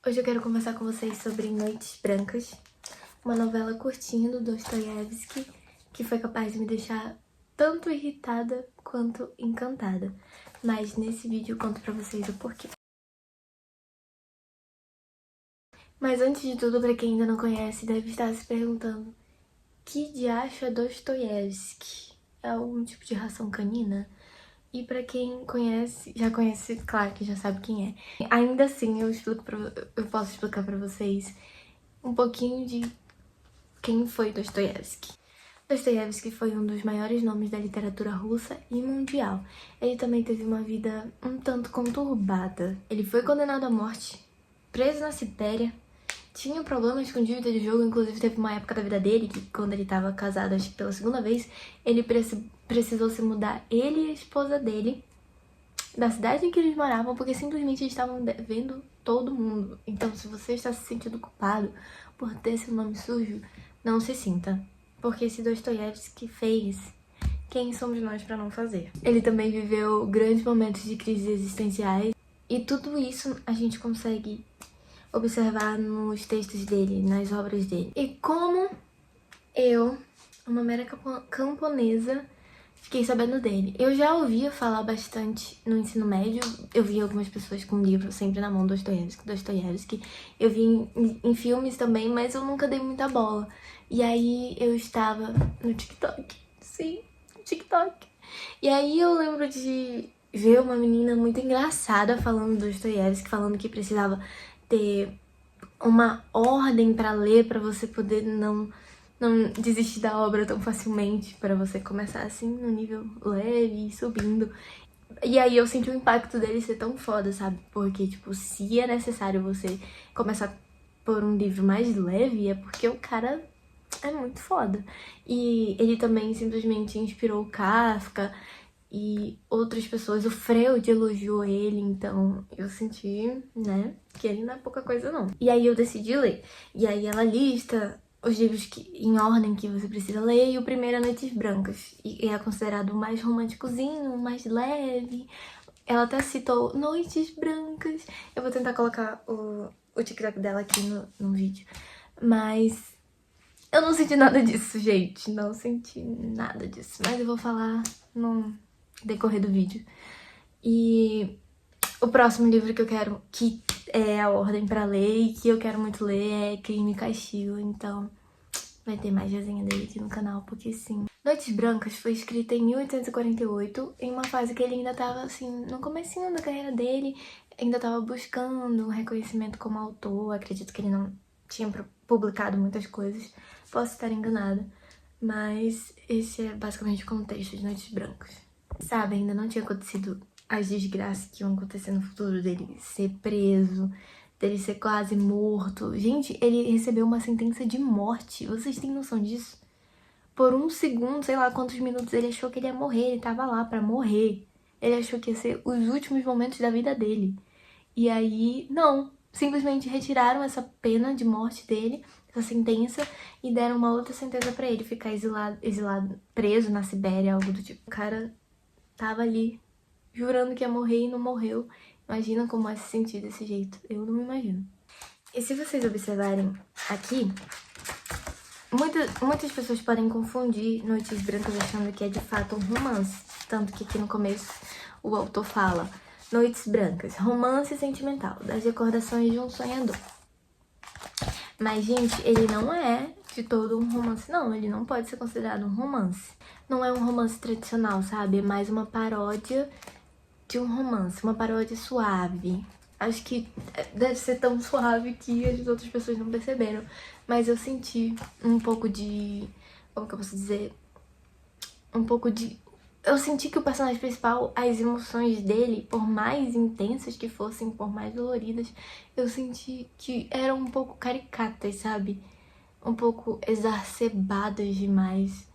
Hoje eu quero conversar com vocês sobre Noites Brancas, uma novela curtinha do Dostoiévski que foi capaz de me deixar tanto irritada quanto encantada. Mas nesse vídeo eu conto pra vocês o porquê. Mas antes de tudo, pra quem ainda não conhece, deve estar se perguntando: que diacho é Dostoiévski? É algum tipo de ração canina? E pra quem conhece, já conhece, claro que já sabe quem é. Ainda assim, eu posso explicar pra vocês um pouquinho de quem foi Dostoiévski. Dostoiévski foi um dos maiores nomes da literatura russa e mundial. Ele também teve uma vida um tanto conturbada. Ele foi condenado à morte, preso na Sibéria, tinha problemas com dívida de jogo, inclusive teve uma época da vida dele que, quando ele estava casado, acho que pela segunda vez, ele precisou se mudar, ele e a esposa dele, da cidade em que eles moravam, porque simplesmente eles estavam devendo todo mundo. Então, se você está se sentindo culpado por ter seu nome sujo, não se sinta, porque esse Dostoiévski fez, quem somos nós para não fazer? Ele também viveu grandes momentos de crises existenciais, e tudo isso a gente consegue observar nos textos dele, nas obras dele. E como eu, uma mera camponesa, fiquei sabendo dele. Eu já ouvia falar bastante no ensino médio, eu via algumas pessoas com livro sempre na mão, Dostoiévski. Eu vi em filmes também, mas eu nunca dei muita bola. E aí eu estava no TikTok, sim, TikTok. E aí eu lembro de ver uma menina muito engraçada falando do Dostoiévski, falando que precisava ter uma ordem pra ler, pra você poder não desistir da obra tão facilmente, pra você começar assim no nível leve e subindo. E aí eu senti o impacto dele ser tão foda, sabe? Porque, tipo, se é necessário você começar por um livro mais leve, é porque o cara é muito foda. E ele também simplesmente inspirou o Kafka e outras pessoas. O Freud elogiou ele, então eu senti, né, que ele não é pouca coisa não. E aí eu decidi ler. E aí ela lista os livros em ordem que você precisa ler, e o primeiro é Noites Brancas. E é considerado o mais românticozinho, o mais leve. Ela até citou Noites Brancas. Eu vou tentar colocar o TikTok dela aqui no vídeo. Mas eu não senti nada disso, gente. Não senti nada disso. Mas eu vou falar no decorrer do vídeo. E o próximo livro que eu quero, que é a ordem pra ler e que eu quero muito ler, é Crime e Castigo. Então vai ter mais resenha dele aqui no canal, porque sim. Noites Brancas foi escrita em 1848, em uma fase que ele ainda tava, assim, no comecinho da carreira dele, ainda tava buscando um reconhecimento como autor. Acredito que ele não tinha publicado muitas coisas, posso estar enganada, mas esse é basicamente o contexto de Noites Brancas. Sabe, ainda não tinha acontecido as desgraças que iam acontecer no futuro, dele ser preso, dele ser quase morto. Gente, ele recebeu uma sentença de morte, vocês têm noção disso? Por um segundo, sei lá quantos minutos, ele achou que ele ia morrer, ele tava lá pra morrer. Ele achou que ia ser os últimos momentos da vida dele. E aí, não, simplesmente retiraram essa pena de morte dele, essa sentença, e deram uma outra sentença pra ele, ficar exilado, preso na Sibéria, algo do tipo. O cara tava ali, jurando que ia morrer e não morreu. Imagina como é se sentir desse jeito. Eu não me imagino. E se vocês observarem aqui, muitas pessoas podem confundir Noites Brancas achando que é de fato um romance. Tanto que aqui no começo o autor fala: Noites Brancas, romance sentimental, das recordações de um sonhador. Mas, gente, ele não é de todo um romance, não. Ele não pode ser considerado um romance. Não é um romance tradicional, sabe? É mais uma paródia de um romance, uma paródia suave. Acho que deve ser tão suave que as outras pessoas não perceberam. Mas eu senti um pouco de... como que eu posso dizer? Um pouco de... eu senti que o personagem principal, as emoções dele, por mais intensas que fossem, por mais doloridas, eu senti que eram um pouco caricatas, sabe? um pouco exacerbadas demais.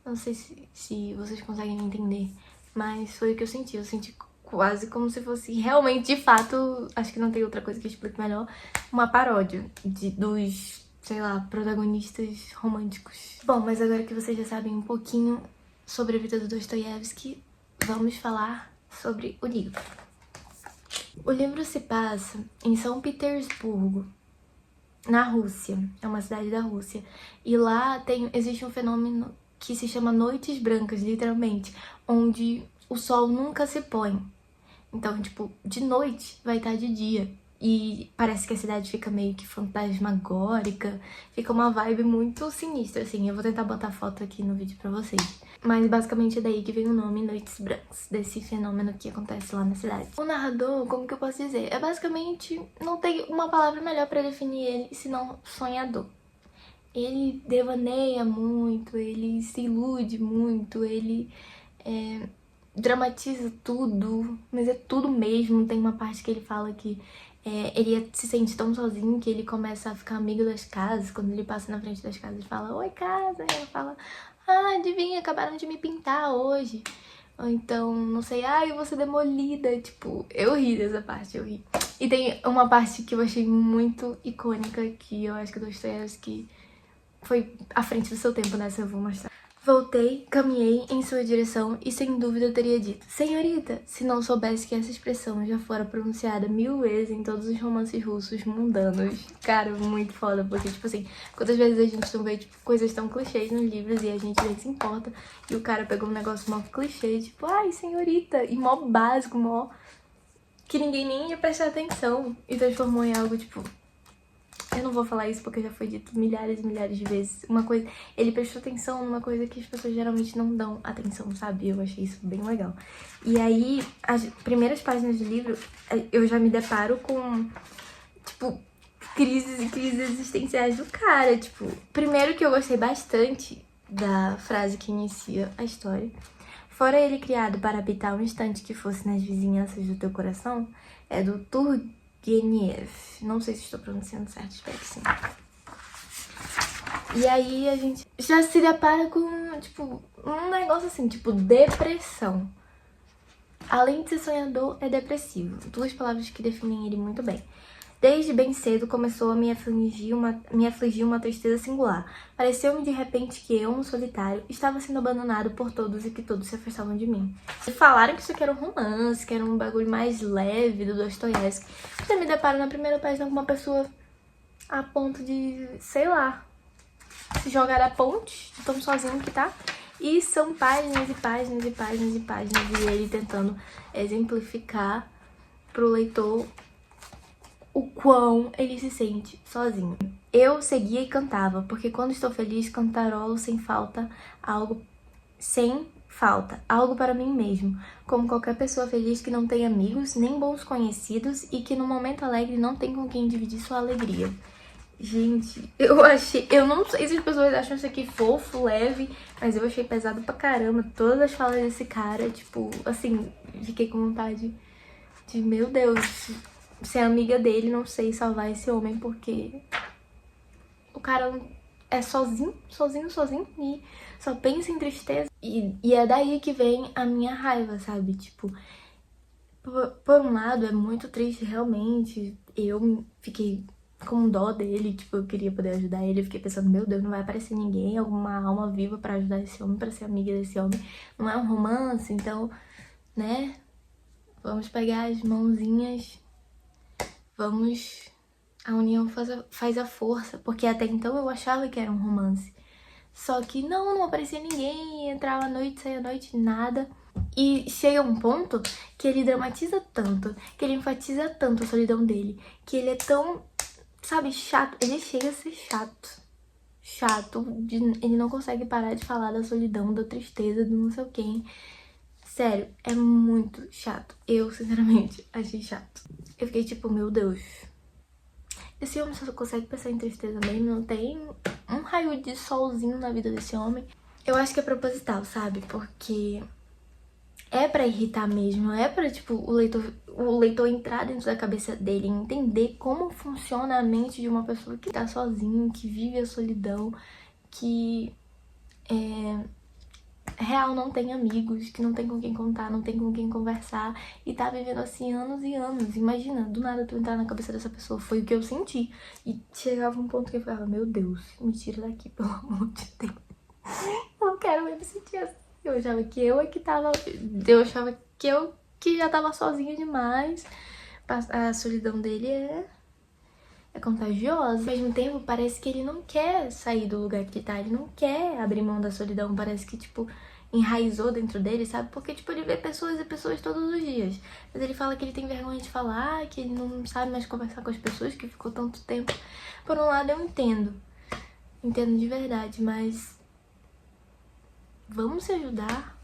Não sei se vocês conseguem entender, mas foi o que eu senti. Eu senti quase como se fosse realmente, de fato, acho que não tem outra coisa que explique melhor, uma paródia dos, sei lá, protagonistas românticos. Bom, mas agora que vocês já sabem um pouquinho sobre a vida do Dostoiévski, vamos falar sobre o livro. O livro se passa em São Petersburgo, na Rússia. É uma cidade da Rússia. E lá existe um fenômeno que se chama noites brancas, literalmente, onde o sol nunca se põe. Então, tipo, de noite vai estar de dia. E parece que a cidade fica meio que fantasmagórica. Fica uma vibe muito sinistra, assim. Eu vou tentar botar foto aqui no vídeo pra vocês. Mas basicamente é daí que vem o nome Noites Brancas, desse fenômeno que acontece lá na cidade. O narrador, como que eu posso dizer? É basicamente, não tem uma palavra melhor pra definir ele, senão sonhador. Ele devaneia muito, ele se ilude muito, ele dramatiza tudo, mas é tudo mesmo. Tem uma parte que ele fala que ele se sente tão sozinho que ele começa a ficar amigo das casas. Quando ele passa na frente das casas, ele fala, oi casa, e ela fala, ah, adivinha, acabaram de me pintar hoje. Ou então, não sei, ai, eu vou ser demolida. Tipo, eu ri dessa parte, eu ri. E tem uma parte que eu achei muito icônica, que eu acho que o Dostoiévski foi à frente do seu tempo, nessa eu vou mostrar. Voltei, caminhei em sua direção e sem dúvida eu teria dito, senhorita, se não soubesse que essa expressão já fora pronunciada 1000 vezes em todos os romances russos mundanos. Cara, muito foda, porque tipo assim, quantas vezes a gente não vê tipo, coisas tão clichês nos livros e a gente nem se importa, e o cara pegou um negócio mó clichê, tipo, ai, senhorita, e mó básico, mó que ninguém nem ia prestar atenção, e transformou em algo tipo... Eu não vou falar isso porque já foi dito milhares e milhares de vezes. Uma coisa, ele prestou atenção numa coisa que as pessoas geralmente não dão atenção, sabe? Eu achei isso bem legal. E aí, as primeiras páginas do livro, eu já me deparo com, tipo, crises e crises existenciais do cara. Tipo, primeiro que eu gostei bastante da frase que inicia a história. Fora ele criado para habitar um instante que fosse nas vizinhanças do teu coração, é do Turgenev. Não sei se estou pronunciando certo, espero que sim. E aí a gente já se depara com, tipo, um negócio assim, tipo, depressão. Além de ser sonhador, é depressivo. Duas palavras que definem ele muito bem. Desde bem cedo começou a me afligir uma tristeza singular. Pareceu-me de repente que eu, um solitário, estava sendo abandonado por todos e que todos se afastavam de mim. E falaram que isso aqui era um romance, que era um bagulho mais leve do Dostoiévski. Eu me deparo na primeira página com uma pessoa a ponto de, sei lá, se jogar da ponte, de tão sozinho que tá. E são páginas e páginas e páginas e páginas de ele tentando exemplificar pro leitor o quão ele se sente sozinho. Eu seguia e cantava, porque quando estou feliz, cantarolo algo para mim mesmo, como qualquer pessoa feliz que não tem amigos, nem bons conhecidos e que no momento alegre não tem com quem dividir sua alegria. Gente, eu não sei se as pessoas acham isso aqui fofo, leve, mas eu achei pesado pra caramba todas as falas desse cara, tipo, assim, fiquei com vontade de, meu Deus, ser amiga dele, não sei, salvar esse homem, porque o cara é sozinho e só pensa em tristeza. E é daí que vem a minha raiva, sabe? Tipo, por um lado é muito triste realmente, eu fiquei com dó dele, tipo, eu queria poder ajudar ele, eu fiquei pensando, meu Deus, não vai aparecer ninguém, alguma alma viva pra ajudar esse homem, pra ser amiga desse homem. Não é um romance, então, né, vamos pegar as mãozinhas. A união faz a força, porque até então eu achava que era um romance. Só que não aparecia ninguém, entrava à noite, saía à noite, nada. E chega um ponto que ele dramatiza tanto, que ele enfatiza tanto a solidão dele, que ele é tão, sabe, chato. Ele chega a ser chato. Ele não consegue parar de falar da solidão, da tristeza, do não sei o quê. Sério, é muito chato. Eu, sinceramente, achei chato. Eu fiquei tipo, meu Deus. Esse homem só consegue pensar em tristeza mesmo, não tem um raio de solzinho na vida desse homem. Eu acho que é proposital, sabe? Porque é pra irritar mesmo, é pra, tipo, o leitor entrar dentro da cabeça dele e entender como funciona a mente de uma pessoa que tá sozinha, que vive a solidão, que real não tem amigos, que não tem com quem contar, não tem com quem conversar e tá vivendo assim anos e anos. Imagina, do nada tu entrar na cabeça dessa pessoa, foi o que eu senti. E chegava um ponto que eu falava, meu Deus, me tira daqui, pelo amor de Deus. Eu não quero mais me sentir assim. Eu achava que eu é que tava... Eu achava que eu que já tava sozinha demais. A solidão dele é contagiosa. Ao mesmo tempo, parece que ele não quer sair do lugar que ele tá. Ele não quer abrir mão da solidão. Parece que, tipo, enraizou dentro dele, sabe? Porque, tipo, ele vê pessoas e pessoas todos os dias. Mas ele fala que ele tem vergonha de falar, que ele não sabe mais conversar com as pessoas, que ficou tanto tempo. Por um lado, eu entendo. Entendo de verdade, mas... Vamos se ajudar?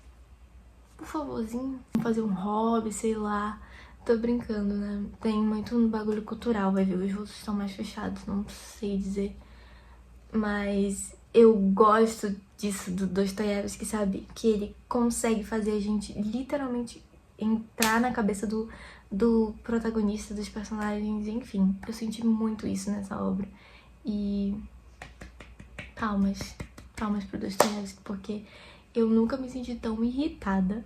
Por favorzinho. Vamos fazer um hobby, sei lá. Tô brincando, né? Tem muito bagulho cultural, vai ver. Os rostos estão mais fechados, não sei dizer. Mas eu gosto disso do Dostoiévski, sabe? Que ele consegue fazer a gente literalmente entrar na cabeça do protagonista, dos personagens, enfim. Eu senti muito isso nessa obra. E palmas pro Dostoiévski, porque eu nunca me senti tão irritada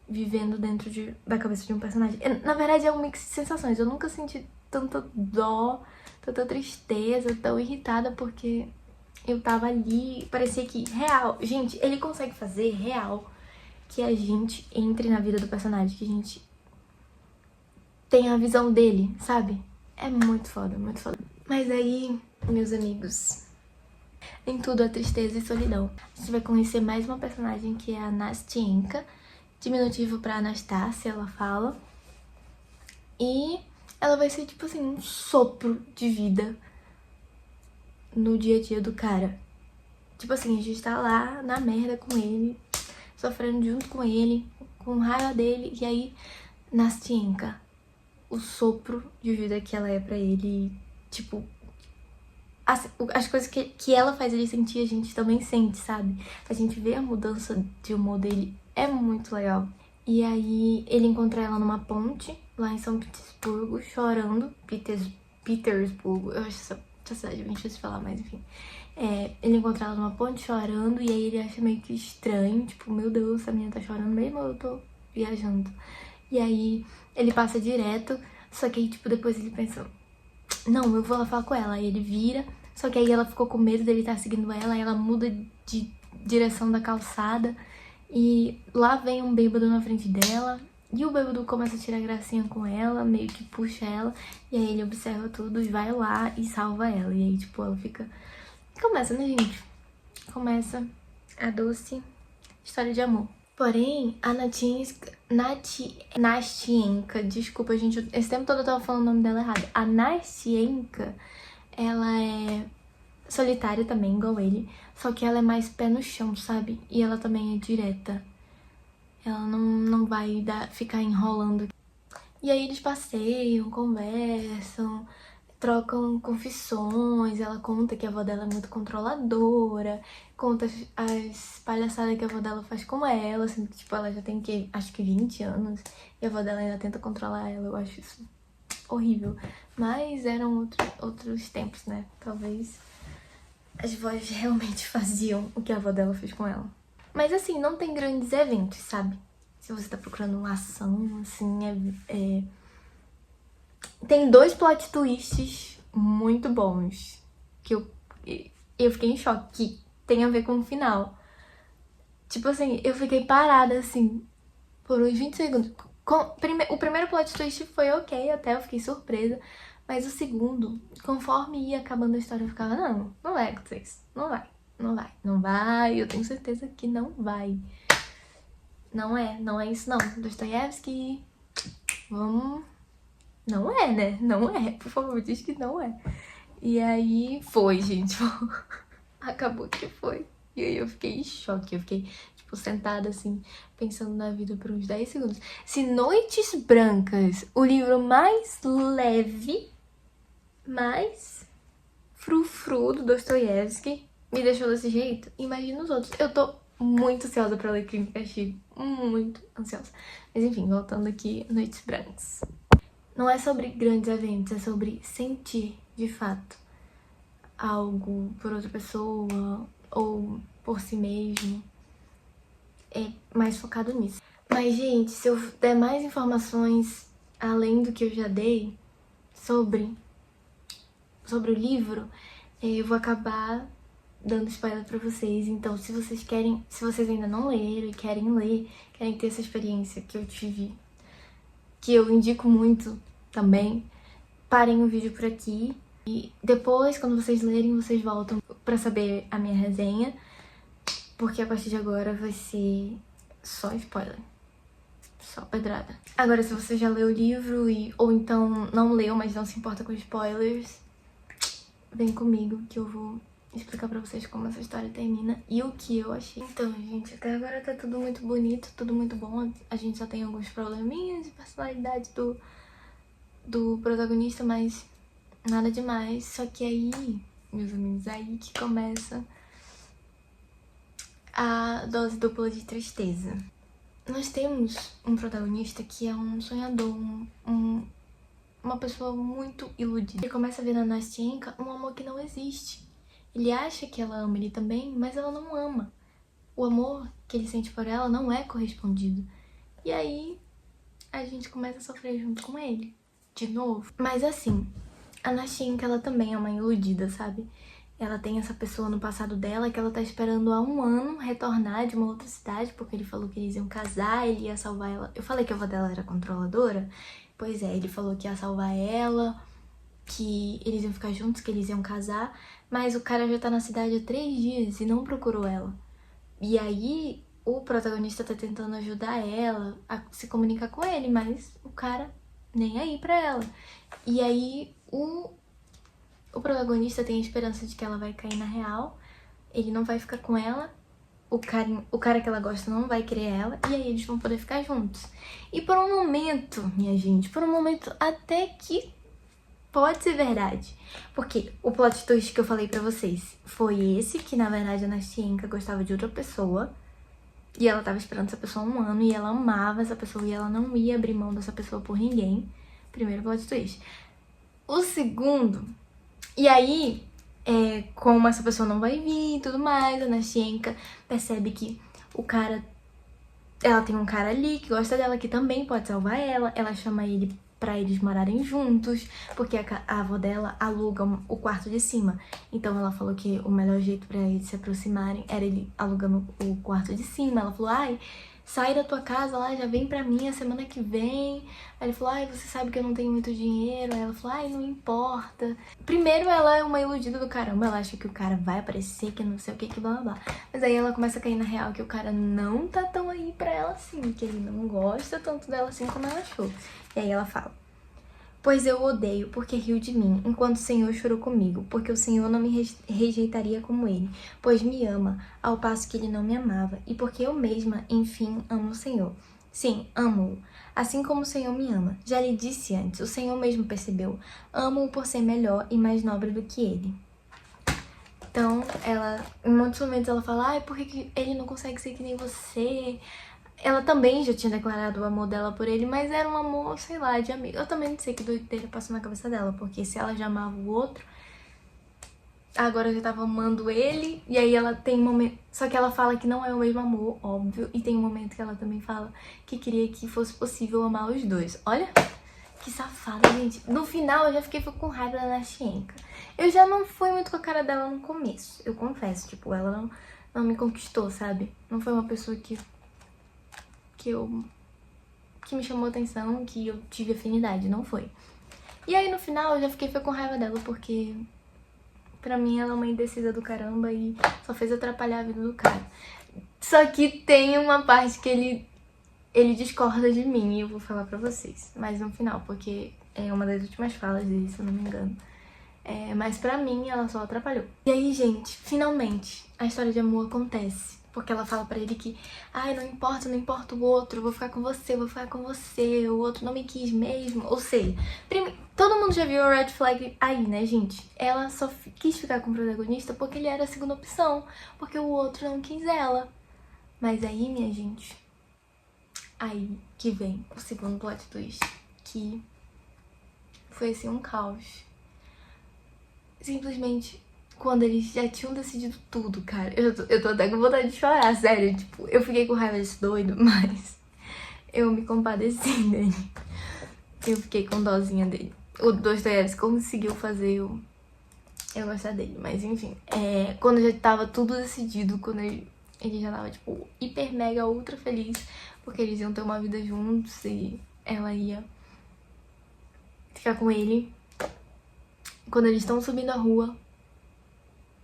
vivendo dentro da cabeça de um personagem. Na verdade, é um mix de sensações. Eu nunca senti tanta dó, tanta tristeza, tão irritada, porque eu tava ali, parecia que real. Gente, ele consegue fazer real que a gente entre na vida do personagem, que a gente tenha a visão dele, sabe? É muito foda, muito foda. Mas aí, meus amigos, em tudo a tristeza e solidão. A gente vai conhecer mais uma personagem que é a Nastienka, diminutivo pra Anastácia, ela fala. E ela vai ser, tipo assim, um sopro de vida no dia a dia do cara. Tipo assim, a gente tá lá na merda com ele, sofrendo junto com ele, com raiva dele, e aí Nastienka, o sopro de vida que ela é pra ele, tipo... As coisas que ela faz ele sentir, a gente também sente, sabe? A gente vê a mudança de humor dele, é muito legal. E aí ele encontra ela numa ponte, lá em São Petersburgo, chorando. Petersburgo, eu acho essa cidade bem difícil de falar, mas enfim. Ele encontra ela numa ponte chorando, e aí ele acha meio que estranho, tipo, meu Deus, essa menina tá chorando mesmo ou eu tô viajando? E aí ele passa direto, só que aí, tipo, depois ele pensa... Não, eu vou lá falar com ela. Aí ele vira, só que aí ela ficou com medo dele estar seguindo ela, aí ela muda de direção da calçada e lá vem um bêbado na frente dela e o bêbado começa a tirar gracinha com ela, meio que puxa ela, e aí ele observa tudo e vai lá e salva ela. E aí, tipo, ela fica... Começa, né, gente? Começa a doce história de amor. Porém, a Nastienka, desculpa, gente, esse tempo todo eu tava falando o nome dela errado. A Nastienka, ela é solitária também, igual ele, só que ela é mais pé no chão, sabe? E ela também é direta. Ela não vai ficar enrolando. E aí eles passeiam, conversam, trocam confissões, ela conta que a avó dela é muito controladora, conta as palhaçadas que a avó dela faz com ela, assim, tipo, ela já tem, acho que 20 anos, e a avó dela ainda tenta controlar ela, eu acho isso horrível. Mas eram outros tempos, né? Talvez as vós realmente faziam o que a avó dela fez com ela. Mas assim, não tem grandes eventos, sabe? Se você tá procurando uma ação, assim, tem 2 plot twists muito bons, que eu fiquei em choque, que tem a ver com o final. Tipo assim, eu fiquei parada, assim, por uns 20 segundos. O primeiro plot twist foi ok, até eu fiquei surpresa. Mas o segundo, conforme ia acabando a história, eu ficava, não vai acontecer isso. Não vai, eu tenho certeza que não vai. Não é isso não. Dostoiévski, vamos... Não é, né? Não é. Por favor, diz que não é. E aí foi, gente. Acabou que foi. E aí eu fiquei em choque. Eu fiquei, tipo, sentada assim, pensando na vida por uns 10 segundos. Se Noites Brancas, o livro mais leve, mais frufru do Dostoiévski, me deixou desse jeito, imagina os outros. Eu tô muito ansiosa pra ler Crime e Castigo. Muito ansiosa. Mas enfim, voltando aqui, Noites Brancas. Não é sobre grandes eventos, é sobre sentir, de fato, algo por outra pessoa ou por si mesmo. É mais focado nisso. Mas, gente, se eu der mais informações além do que eu já dei sobre o livro, eu vou acabar dando spoiler pra vocês. Então, se vocês ainda não leram e querem ler, querem ter essa experiência que eu tive, que eu indico muito também, parem o vídeo por aqui. E depois, quando vocês lerem, vocês voltam pra saber a minha resenha, porque a partir de agora vai ser só spoiler. Só pedrada. Agora, se você já leu o livro ou então não leu, mas não se importa com spoilers, vem comigo que eu vou explicar pra vocês como essa história termina e o que eu achei. Então, gente, até agora tá tudo muito bonito, tudo muito bom. A gente só tem alguns probleminhas de personalidade do protagonista, mas nada demais. Só que aí, meus amigos, aí que começa a dose dupla de tristeza. Nós temos um protagonista que é um sonhador, uma pessoa muito iludida. Ele começa a ver na Nastienka um amor que não existe. Ele acha que ela ama ele também, mas ela não ama. O amor que ele sente por ela não é correspondido. E aí, a gente começa a sofrer junto com ele, de novo. Mas assim, a Nastienka, ela também é uma iludida, sabe? Ela tem essa pessoa no passado dela que ela tá esperando há 1 ano retornar de uma outra cidade, porque ele falou que eles iam casar, ele ia salvar ela. Eu falei que a avó dela era controladora? Pois é, ele falou que ia salvar ela, que eles iam ficar juntos, que eles iam casar, mas o cara já tá na cidade há 3 dias e não procurou ela. E aí, o protagonista tá tentando ajudar ela a se comunicar com ele, mas o cara nem aí pra ela. E aí, o protagonista tem a esperança de que ela vai cair na real, ele não vai ficar com ela, o cara que ela gosta não vai querer ela, e aí eles vão poder ficar juntos. E por um momento, minha gente, por um momento até que pode ser verdade. Porque o plot twist que eu falei pra vocês foi esse, que na verdade a Nastienka gostava de outra pessoa, e ela tava esperando essa pessoa há 1 ano, e ela amava essa pessoa, e ela não ia abrir mão dessa pessoa por ninguém. Primeiro plot twist. O segundo... E aí, como essa pessoa não vai vir e tudo mais, a Nastienka percebe que o cara... Ela tem um cara ali que gosta dela, que também pode salvar ela. Ela chama ele pra eles morarem juntos, porque a avó dela aluga o quarto de cima. Então ela falou que o melhor jeito pra eles se aproximarem era ele alugando o quarto de cima. Ela falou, ai, sai da tua casa lá, já vem pra mim a semana que vem. Aí ele falou, ai, você sabe que eu não tenho muito dinheiro. Aí ela falou, ai, não importa. Primeiro ela é uma iludida do caramba, ela acha que o cara vai aparecer, que não sei o que blá blá blá. Mas aí ela começa a cair na real que o cara não tá tão aí pra ela assim, que ele não gosta tanto dela assim como ela achou. E aí ela fala, pois eu o odeio, porque riu de mim, enquanto o Senhor chorou comigo, porque o Senhor não me rejeitaria como ele, pois me ama, ao passo que ele não me amava, e porque eu mesma, enfim, amo o Senhor. Sim, amo-o, assim como o Senhor me ama. Já lhe disse antes, o Senhor mesmo percebeu, amo-o por ser melhor e mais nobre do que ele. Então, em muitos momentos ela fala, ai, por que ele não consegue ser que nem você? Ela também já tinha declarado o amor dela por ele, mas era um amor, sei lá, de amigo. Eu também não sei que doideira passou na cabeça dela, porque se ela já amava o outro, agora já tava amando ele, e aí ela tem um momento... Só que ela fala que não é o mesmo amor, óbvio, e tem um momento que ela também fala que queria que fosse possível amar os dois. Olha que safada, gente. No final eu já fiquei com raiva da Nastienka. Eu já não fui muito com a cara dela no começo, eu confesso. Tipo, ela não me conquistou, sabe? Não foi uma pessoa que me chamou atenção, que eu tive afinidade, não foi. E aí no final eu já fiquei com raiva dela, porque pra mim ela é uma indecisa do caramba e só fez atrapalhar a vida do cara. Só que tem uma parte que ele discorda de mim e eu vou falar pra vocês, mas no final, porque é uma das últimas falas dele, se eu não me engano. Mas pra mim ela só atrapalhou. E aí, gente, finalmente a história de amor acontece. Porque ela fala pra ele que, ai, não importa o outro, eu vou ficar com você, o outro não me quis mesmo. Ou seja, todo mundo já viu a red flag aí, né, gente? Ela só quis ficar com o protagonista porque ele era a segunda opção, porque o outro não quis ela. Mas aí, minha gente, aí que vem o segundo plot twist, que foi assim um caos. Simplesmente, quando eles já tinham decidido tudo, cara, eu tô até com vontade de chorar, sério. Tipo, eu fiquei com raiva desse doido, mas eu me compadeci dele. Eu fiquei com dozinha dele. O Dostoiévski conseguiu fazer eu gostar dele, mas enfim. Quando já tava tudo decidido, quando ele já tava, tipo, hiper, mega, ultra feliz, porque eles iam ter uma vida juntos e ela ia ficar com ele. Quando eles estão subindo a rua,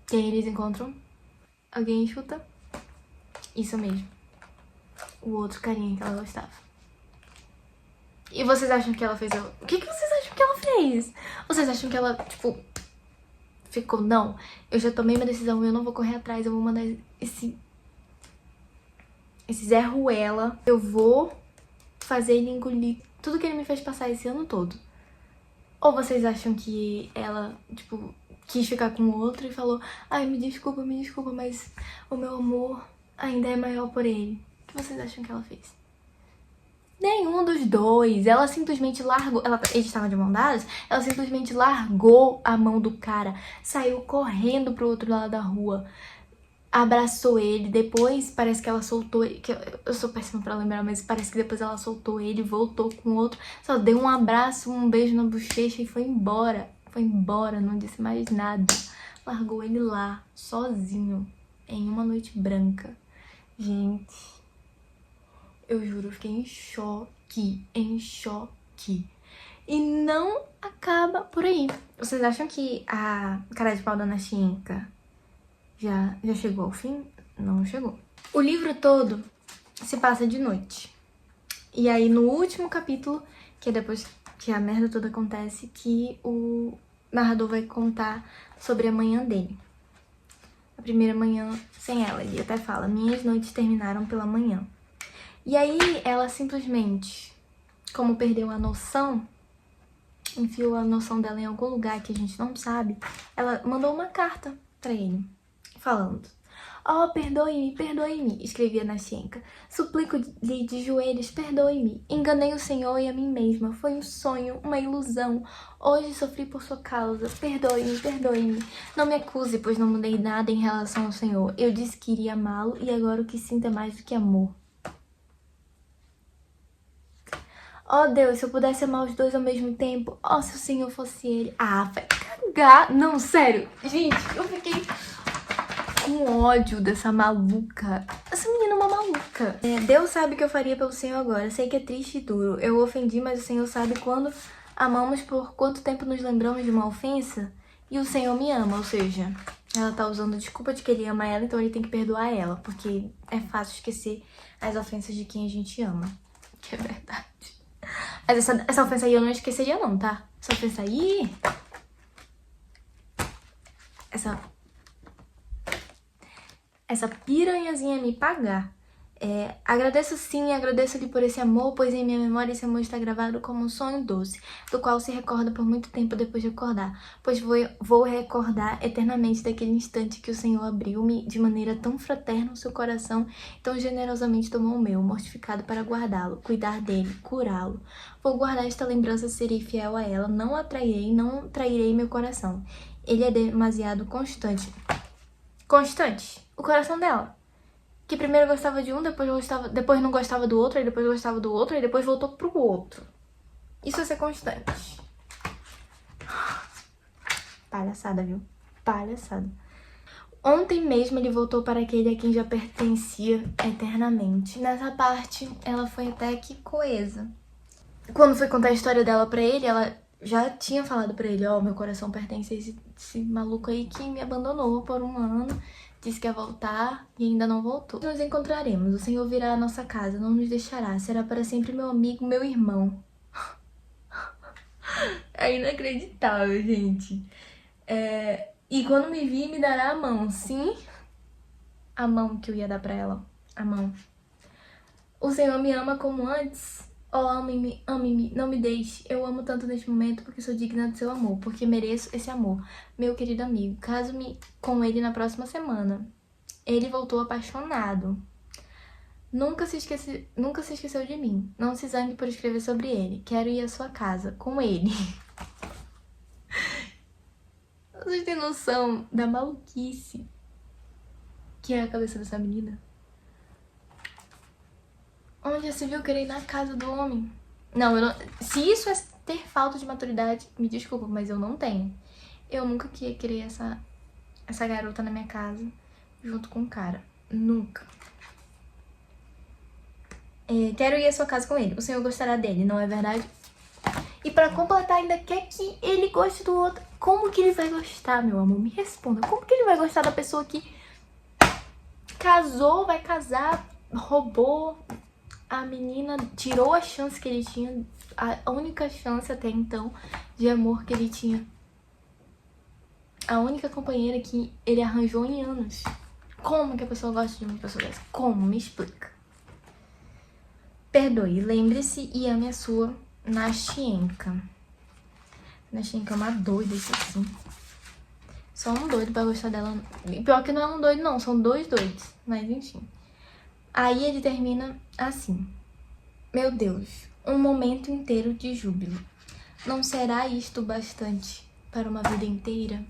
quem eles encontram? Alguém chuta? Isso mesmo. O outro carinha que ela gostava. E vocês acham que ela fez... O que vocês acham que ela fez? Vocês acham que ela, tipo, ficou? Não, eu já tomei minha decisão, eu não vou correr atrás, eu vou mandar esse Zé Ruela. Eu vou fazer ele engolir tudo que ele me fez passar esse ano todo. Ou vocês acham que ela, tipo, quis ficar com o outro e falou: ai, me desculpa, mas o meu amor ainda é maior por ele. O que vocês acham que ela fez? Nenhum dos dois. Ela simplesmente largou... Eles estavam de mão dadas. Ela simplesmente largou a mão do cara. Saiu correndo pro outro lado da rua. Abraçou ele. Depois parece que ela soltou ele. Eu sou péssima pra lembrar, mas parece que depois ela soltou ele, voltou com o outro. Só deu um abraço, um beijo na bochecha e foi embora. Foi embora, não disse mais nada. Largou ele lá, sozinho, em uma noite branca. Gente... eu juro, eu fiquei em choque. E não acaba por aí. Vocês acham que a cara de pau da Ana Chinca já chegou ao fim? Não chegou. O livro todo se passa de noite. E aí no último capítulo, que é depois que a merda toda acontece, que o narrador vai contar sobre a manhã dele. A primeira manhã sem ela. Ele até fala: minhas noites terminaram pela manhã. E aí ela simplesmente, como perdeu a noção, enfiou a noção dela em algum lugar que a gente não sabe, ela mandou uma carta pra ele, falando: oh, perdoe-me, perdoe-me, escrevia na Nascienka. Suplico-lhe de joelhos, perdoe-me. Enganei o Senhor e a mim mesma. Foi um sonho, uma ilusão. Hoje sofri por sua causa. Perdoe-me, perdoe-me. Não me acuse, pois não mudei nada em relação ao Senhor. Eu disse que iria amá-lo e agora o que sinto é mais do que amor. Oh, Deus, se eu pudesse amar os dois ao mesmo tempo. Oh, se o Senhor fosse ele. Ah, vai cagar. Não, sério. Gente, eu fiquei com ódio dessa maluca. Essa menina é uma maluca. Deus sabe o que eu faria pelo Senhor agora. Sei que é triste e duro. Eu o ofendi, mas o Senhor sabe quando amamos, por quanto tempo nos lembramos de uma ofensa. E o Senhor me ama, ou seja, ela tá usando a desculpa de que ele ama ela, então ele tem que perdoar ela. Porque é fácil esquecer as ofensas de quem a gente ama. Que é verdade. Mas essa ofensa aí eu não esqueceria não, tá? Essa ofensa aí... Essa piranhazinha me pagar. Agradeço sim, agradeço-lhe por esse amor, pois em minha memória esse amor está gravado como um sonho doce, do qual se recorda por muito tempo depois de acordar, pois vou recordar eternamente daquele instante que o Senhor abriu-me de maneira tão fraterna o seu coração, tão generosamente tomou o meu, mortificado para guardá-lo, cuidar dele, curá-lo. Vou guardar esta lembrança, serei fiel a ela, não a trairei, não trairei meu coração. Ele é demasiado constante. Constante? O coração dela. Que primeiro gostava de um, depois não gostava do outro, aí depois gostava do outro, aí depois voltou pro outro. Isso é ser constante. Palhaçada, viu? Palhaçada. Ontem mesmo ele voltou para aquele a quem já pertencia eternamente. Nessa parte, ela foi até que coesa. Quando foi contar a história dela pra ele, ela já tinha falado pra ele: ó, meu coração pertence a esse maluco aí que me abandonou por um ano. Disse que ia voltar e ainda não voltou. Nos encontraremos, o Senhor virá à nossa casa, não nos deixará, será para sempre meu amigo, meu irmão. É inacreditável, gente. E quando me vir, me dará a mão, sim? A mão que eu ia dar pra ela, a mão. O Senhor me ama como antes? Oh, ame-me, ame-me, não me deixe. Eu amo tanto neste momento porque sou digna do seu amor, porque mereço esse amor. Meu querido amigo, caso-me com ele na próxima semana. Ele voltou apaixonado. Nunca se esqueceu de mim. Não se zangue por escrever sobre ele. Quero ir à sua casa, com ele. Vocês têm noção da maluquice que é a cabeça dessa menina? Onde já se viu querer ir na casa do homem? Não, eu não... Se isso é ter falta de maturidade, me desculpa, mas eu não tenho. Eu nunca ia querer essa garota na minha casa junto com o cara. Nunca. Quero ir à sua casa com ele. O senhor gostará dele, não é verdade? E pra completar, ainda quer que ele goste do outro. Como que ele vai gostar, meu amor? Me responda. Como que ele vai gostar da pessoa que casou, vai casar, roubou a menina, tirou a chance que ele tinha, a única chance até então de amor que ele tinha. A única companheira que ele arranjou em anos. Como que a pessoa gosta de uma pessoa dessa? Como? Me explica. Perdoe, lembre-se e ame a sua Nastyenka. Nastyenka é uma doida, isso assim. Só um doido pra gostar dela. Pior que não é um doido, não. São dois doidos. Mas enfim. Aí ele termina assim. Meu Deus, um momento inteiro de júbilo. Não será isto bastante para uma vida inteira?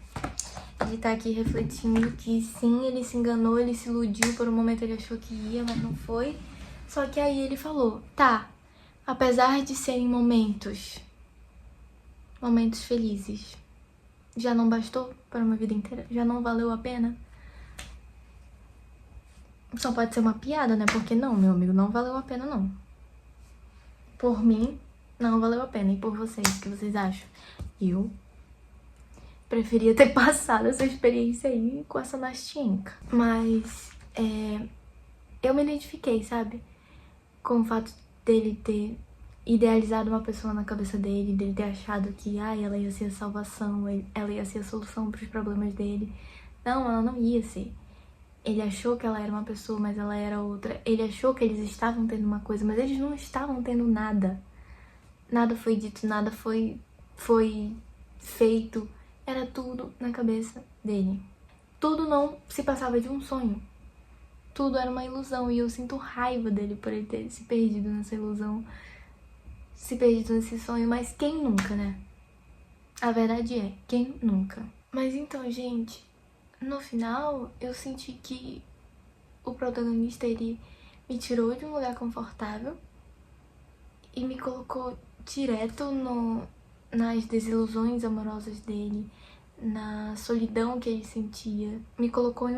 Ele tá aqui refletindo que sim, ele se enganou, ele se iludiu. Por um momento ele achou que ia, mas não foi. Só que aí ele falou, tá, apesar de serem momentos felizes, já não bastou para uma vida inteira? Já não valeu a pena? Só pode ser uma piada, né? Porque não, meu amigo, não valeu a pena, não. Por mim, não valeu a pena. E por vocês, o que vocês acham? Eu preferia ter passado essa experiência aí com essa Nastyenka. Mas, eu me identifiquei, sabe? Com o fato dele ter idealizado uma pessoa na cabeça dele, dele ter achado que ela ia ser a salvação, ela ia ser a solução para os problemas dele. Não, ela não ia ser. Ele achou que ela era uma pessoa, mas ela era outra. Ele achou que eles estavam tendo uma coisa, mas eles não estavam tendo nada. Nada foi dito, nada foi feito. Era tudo na cabeça dele. Tudo não se passava de um sonho. Tudo era uma ilusão e eu sinto raiva dele por ele ter se perdido nessa ilusão, se perdido nesse sonho, mas quem nunca, né? A verdade é, quem nunca? Mas então, gente, no final eu senti que o protagonista, ele me tirou de um lugar confortável e me colocou direto nas desilusões amorosas dele, na solidão que ele sentia, me colocou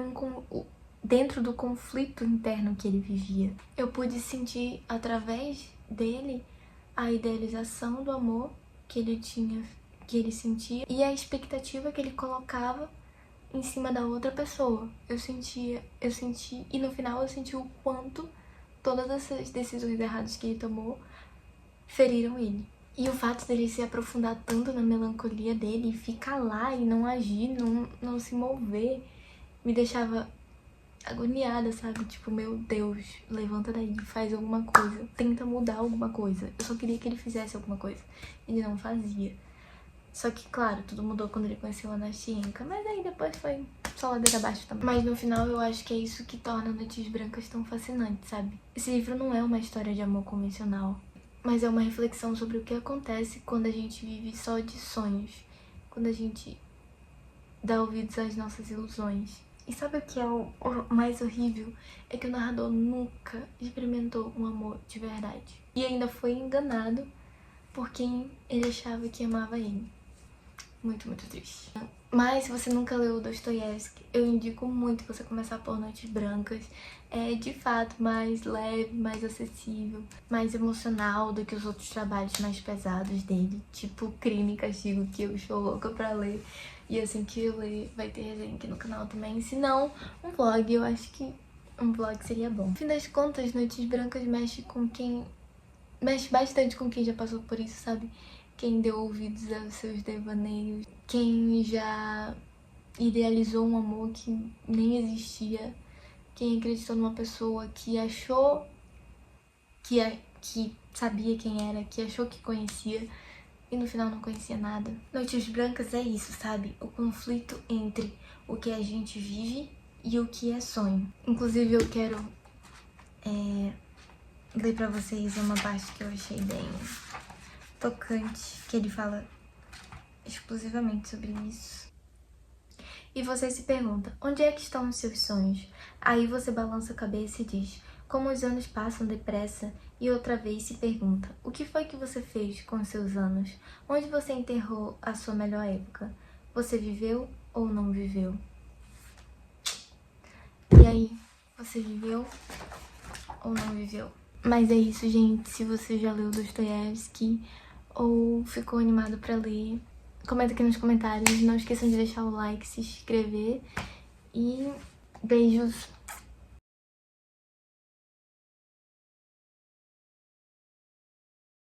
dentro do conflito interno que ele vivia. Eu pude sentir, através dele, a idealização do amor que ele tinha, que ele sentia, e a expectativa que ele colocava em cima da outra pessoa. Eu senti, e no final eu senti o quanto todas essas decisões erradas que ele tomou feriram ele. E o fato dele se aprofundar tanto na melancolia dele, e ficar lá e não agir, não se mover, me deixava agoniada, sabe? Tipo, meu Deus, levanta daí, faz alguma coisa, tenta mudar alguma coisa. Eu só queria que ele fizesse alguma coisa. Ele não fazia. Só que, claro, tudo mudou quando ele conheceu a Nastyenka, mas aí depois foi só ladeira abaixo também. Mas no final eu acho que é isso que torna Noites Brancas tão fascinante, sabe? Esse livro não é uma história de amor convencional, mas é uma reflexão sobre o que acontece quando a gente vive só de sonhos, quando a gente dá ouvidos às nossas ilusões. E sabe o que é o mais horrível? É que o narrador nunca experimentou um amor de verdade. E ainda foi enganado por quem ele achava que amava ele. Muito, muito triste. Mas se você nunca leu Dostoiévski, eu indico muito você começar por Noites Brancas. É de fato mais leve, mais acessível, mais emocional do que os outros trabalhos mais pesados dele, tipo Crime e Castigo, que eu estou louca pra ler. E assim que eu ler, vai ter resenha aqui no canal também. Se não, um vlog, eu acho que um vlog seria bom. No fim das contas, Noites Brancas mexe bastante com quem já passou por isso, sabe? Quem deu ouvidos aos seus devaneios, quem já idealizou um amor que nem existia, quem acreditou numa pessoa que achou que sabia quem era, que achou que conhecia e no final não conhecia nada. Noites Brancas é isso, sabe? O conflito entre o que a gente vive e o que é sonho. Inclusive eu quero ler pra vocês uma parte que eu achei bem tocante, que ele fala exclusivamente sobre isso. E você se pergunta, onde é que estão os seus sonhos? Aí você balança a cabeça e diz, como os anos passam depressa, e outra vez se pergunta, o que foi que você fez com os seus anos? Onde você enterrou a sua melhor época? Você viveu ou não viveu? E aí, você viveu ou não viveu? Mas é isso, gente. Se você já leu Dostoiévski ou ficou animado pra ler, comenta aqui nos comentários. Não esqueçam de deixar o like, se inscrever. E beijos.